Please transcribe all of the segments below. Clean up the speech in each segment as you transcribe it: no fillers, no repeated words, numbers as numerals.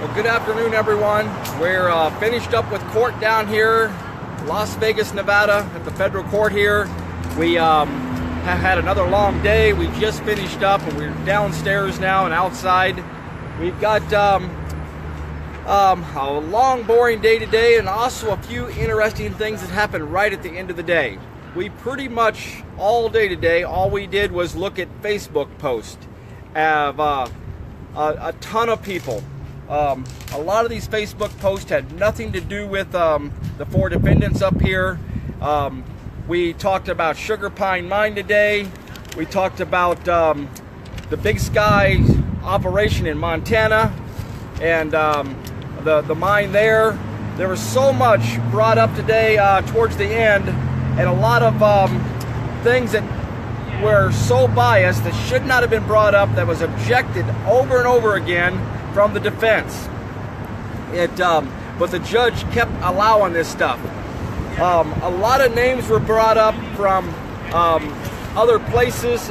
Well, good afternoon, everyone. We're finished up with court down here, Las Vegas, Nevada, at the federal court here. We have had another long day. We just finished up, and we're downstairs now and outside. We've got a long, boring day today, and also a few interesting things that happened right at the end of the day. We pretty much all day today, all we did was look at Facebook posts. Have a ton of people. A lot of these Facebook posts had nothing to do with the four defendants up here. We talked about Sugar Pine Mine today. We talked about the Big Sky operation in Montana and the mine there. There was so much brought up today towards the end, and a lot of things that were so biased that should not have been brought up, that was objected over and over again from the defense. But the judge kept allowing this stuff. A lot of names were brought up from other places,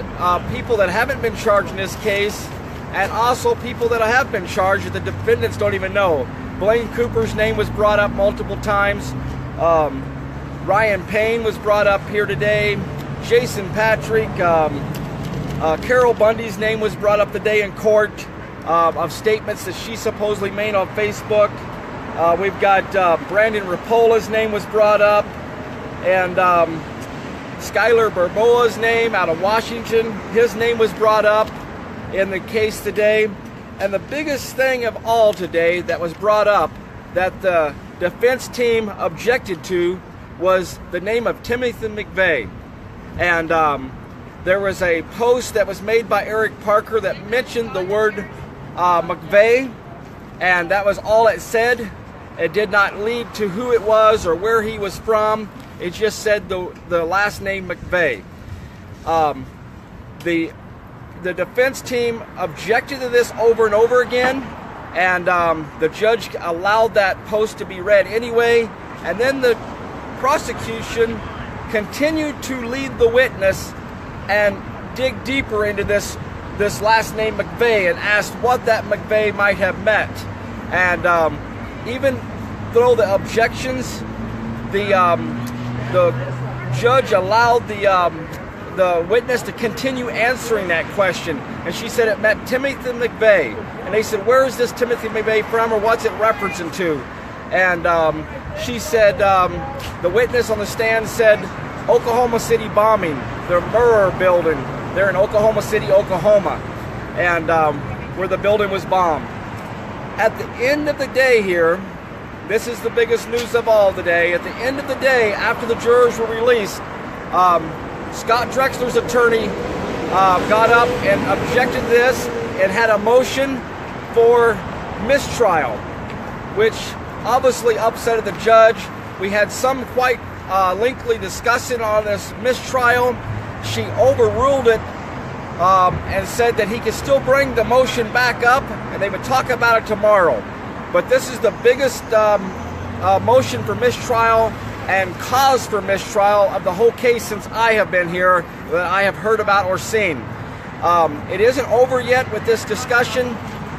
people that haven't been charged in this case, and also people that have been charged that the defendants don't even know. Blaine Cooper's name was brought up multiple times. Ryan Payne was brought up here today. Jason Patrick, Carol Bundy's name was brought up today in court. Of statements that she supposedly made on Facebook. We've got Brandon Rapola's name was brought up, and Skylar Barboa's name out of Washington, his name was brought up in the case today. And the biggest thing of all today that was brought up that the defense team objected to was the name of Timothy McVeigh. And there was a post that was made by Eric Parker that mentioned the word McVeigh, and that was all it said. It did not lead to who it was or where he was from. It just said the last name McVeigh. The defense team objected to this over and over again, and the judge allowed that post to be read anyway. And then the prosecution continued to lead the witness and dig deeper into this last name McVeigh and asked what that McVeigh might have meant. And even though the objections, the judge allowed the witness to continue answering that question, and she said it meant Timothy McVeigh. And they said, where is this Timothy McVeigh from, or what's it referencing to? And she said, the witness on the stand said, Oklahoma City bombing, the Murrah building. They're in Oklahoma City, Oklahoma, and where the building was bombed. At the end of the day here, this is the biggest news of all today. At the end of the day, after the jurors were released, Scott Drexler's attorney got up and objected to this and had a motion for mistrial, which obviously upset the judge. We had some quite lengthy discussion on this mistrial. She overruled it and said that he could still bring the motion back up and they would talk about it tomorrow. But this is the biggest motion for mistrial and cause for mistrial of the whole case since I have been here, that I have heard about or seen. It isn't over yet with this discussion.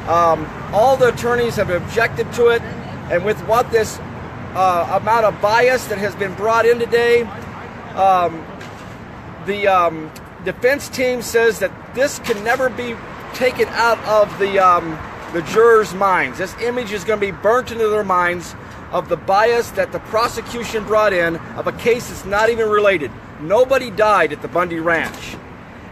All the attorneys have objected to it, and with what this amount of bias that has been brought in today, the defense team says that this can never be taken out of the jurors' minds. This image is going to be burnt into their minds of the bias that the prosecution brought in of a case that's not even related. Nobody died at the Bundy Ranch.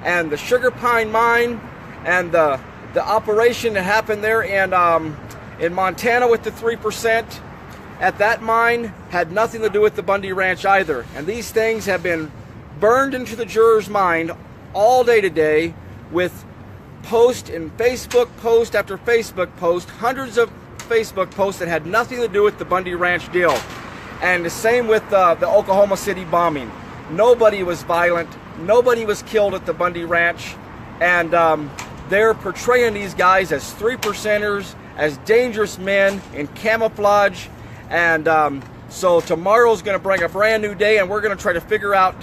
And the Sugar Pine Mine and the operation that happened there in Montana with the 3% at that mine had nothing to do with the Bundy Ranch either. And these things have been burned into the juror's mind all day today with post and Facebook post after Facebook post, hundreds of Facebook posts that had nothing to do with the Bundy Ranch deal. And the same with the Oklahoma City bombing. Nobody was violent. Nobody was killed at the Bundy Ranch. And they're portraying these guys as 3%ers, as dangerous men in camouflage. And so tomorrow's going to bring a brand new day, and we're going to try to figure out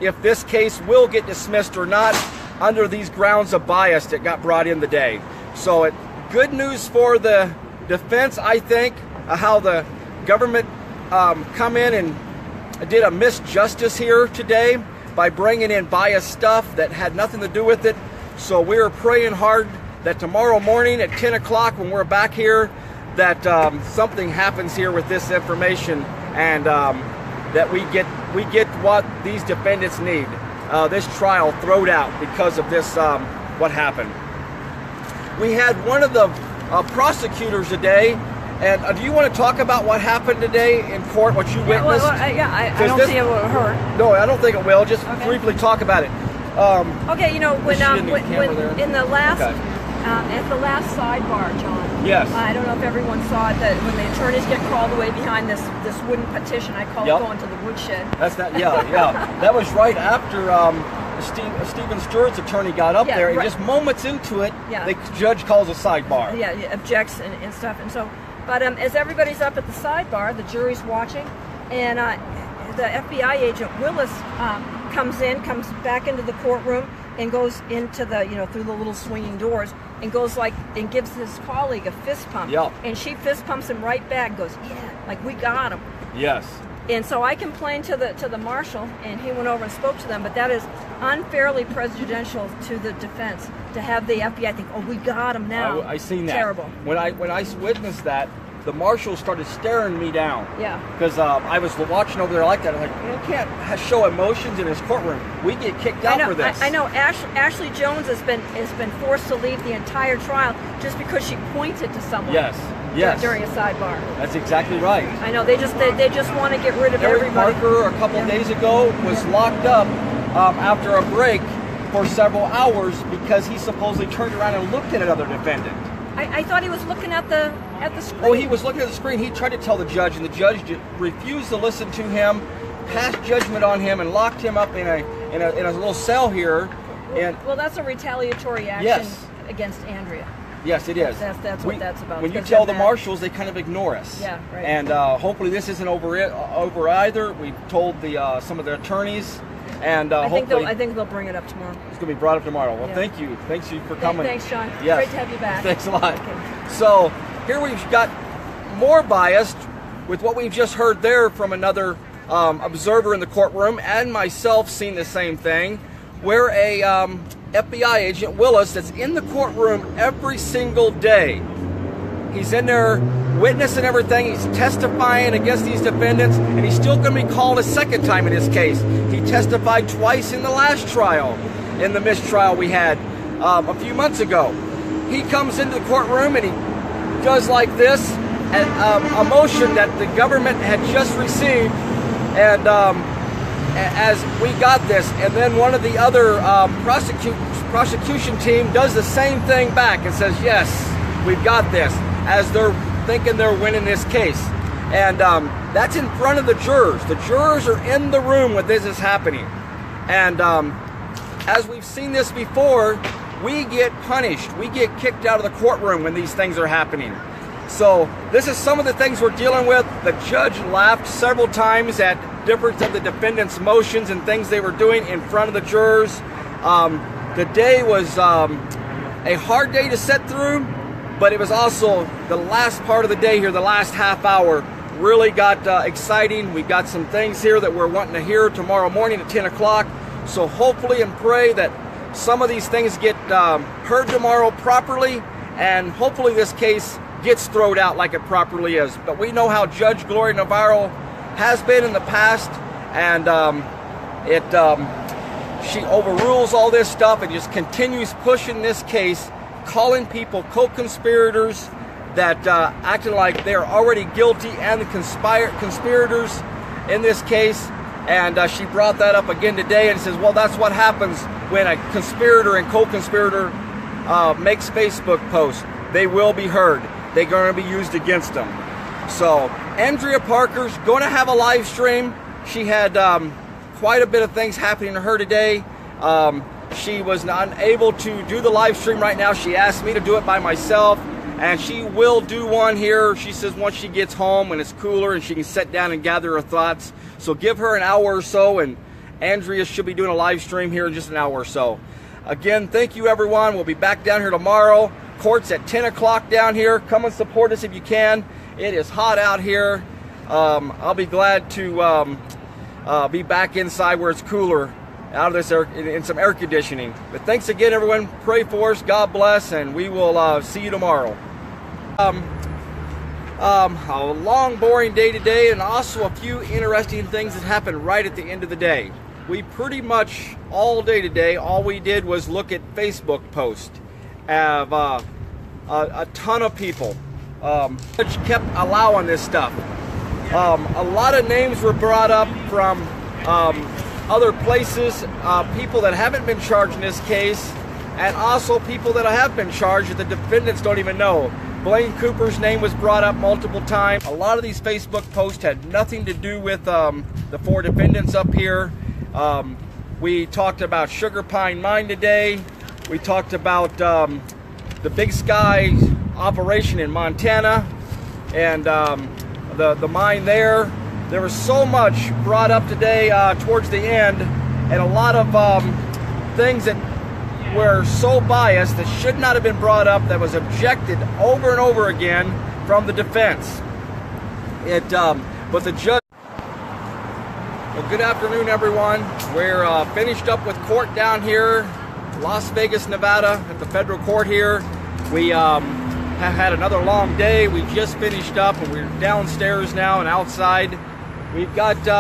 if this case will get dismissed or not under these grounds of bias that got brought in today. So good news for the defense, I think, how the government come in and did a misjustice here today by bringing in biased stuff that had nothing to do with it. So we're praying hard that tomorrow morning at 10 o'clock when we're back here, that something happens here with this information, and that we get what these defendants need. This trial thrown out because of this, what happened. We had one of the prosecutors today, and do you want to talk about what happened today in court, what you witnessed? I don't see it will hurt. No, I don't think it will. Just briefly talk about it. Okay, you know, when in the last at the last sidebar, John. Yes. I don't know if everyone saw it, that when the attorneys get called away behind this wooden petition, I call it going to the woodshed. That's that. Yeah. That was right after Stephen Stewart's attorney got up there, and just moments into it, the judge calls a sidebar. Yeah, objects and stuff, and so. But as everybody's up at the sidebar, the jury's watching, and the FBI agent Willis comes back into the courtroom and goes into the, through the little swinging doors, and goes and gives his colleague a fist pump. Yeah. And she fist pumps him right back and goes, yeah, like, we got him. Yes. And so I complained to the marshal, and he went over and spoke to them, but that is unfairly prejudicial to the defense to have the FBI think, oh, we got him now. I seen that. Terrible. When I witnessed that, the marshal started staring me down. Yeah. Because I was watching over there like that. I'm like, you can't show emotions in his courtroom. We get kicked out for this. I know. Ashley Jones has been forced to leave the entire trial just because she pointed to someone. Yes. During a sidebar. That's exactly right. I know. They just want to get rid of Eric everybody. Parker, a couple days ago, was locked up after a break for several hours because he supposedly turned around and looked at another defendant. I thought he was looking at the screen. Oh, he was looking at the screen. He tried to tell the judge, and the judge refused to listen to him, passed judgment on him, and locked him up in a little cell here. Well, that's a retaliatory action against Andrea. Yes, it is. That's what that's about. When you tell the marshals, they kind of ignore us. Yeah, right. And hopefully this isn't over either. We told some of the attorneys, and I hopefully think they'll bring it up tomorrow. It's going to be brought up tomorrow. Well, thank you. Thanks for coming. Thanks, Sean. Yes. Great to have you back. Thanks a lot. Okay. So here we've got more biased with what we've just heard there from another observer in the courtroom, and myself seen the same thing, where a FBI agent, Willis, that's in the courtroom every single day. He's in there witnessing everything. He's testifying against these defendants, and he's still going to be called a second time in this case. He testified twice in the last trial, in the mistrial we had a few months ago. He comes into the courtroom and he does like this, a motion that the government had just received, and as we got this, and then one of the other prosecution team does the same thing back and says, yes, we've got this, as they're thinking they're winning this case. And that's in front of the jurors. The jurors are in the room when this is happening. And as we've seen this before, we get punished. We get kicked out of the courtroom when these things are happening. So this is some of the things we're dealing with. The judge laughed several times at different of the defendants' motions and things they were doing in front of the jurors. The day was a hard day to sit through, but it was also the last part of the day here, the last half hour, really got exciting. We've got some things here that we're wanting to hear tomorrow morning at 10 o'clock. So hopefully and pray that some of these things get heard tomorrow properly, and hopefully this case gets thrown out like it properly is. But we know how Judge Gloria Navarro has been in the past, and she overrules all this stuff and just continues pushing this case, calling people co-conspirators that acting like they're already guilty and the conspirators in this case. And she brought that up again today and says, well, that's what happens when a conspirator and co-conspirator makes Facebook posts. They will be heard. They're going to be used against them. So Andrea Parker's going to have a live stream. She had quite a bit of things happening to her today. She was not able to do the live stream right now. She asked me to do it by myself, and she will do one here. She says once she gets home when it's cooler and she can sit down and gather her thoughts. So give her an hour or so, and Andrea should be doing a live stream here in just an hour or so. Again, thank you, everyone. We'll be back down here tomorrow. court's at 10 o'clock down here. Come and support us if you can. It is hot out here. I'll be glad to be back inside where it's cooler, out of this air, in some air conditioning. But thanks again, everyone. Pray for us. God bless, and we will see you tomorrow. A long, boring day today, and also a few interesting things that happened right at the end of the day. We pretty much all day today, all we did was look at Facebook posts. Have a ton of people which kept allowing this stuff. A lot of names were brought up from other places, people that haven't been charged in this case, and also people that have been charged that the defendants don't even know. Blaine Cooper's name was brought up multiple times. A lot of these Facebook posts had nothing to do with the 4 defendants up here. We talked about Sugar Pine Mine today. We talked about the Big Sky operation in Montana and the mine there. There was so much brought up today towards the end, and a lot of things that were so biased that should not have been brought up, that was objected over and over again from the defense. But the judge. Well, good afternoon, everyone. We're finished up with court down here, Las Vegas, Nevada, at the federal court here. We have had another long day. We just finished up, and we're downstairs now and outside. We've got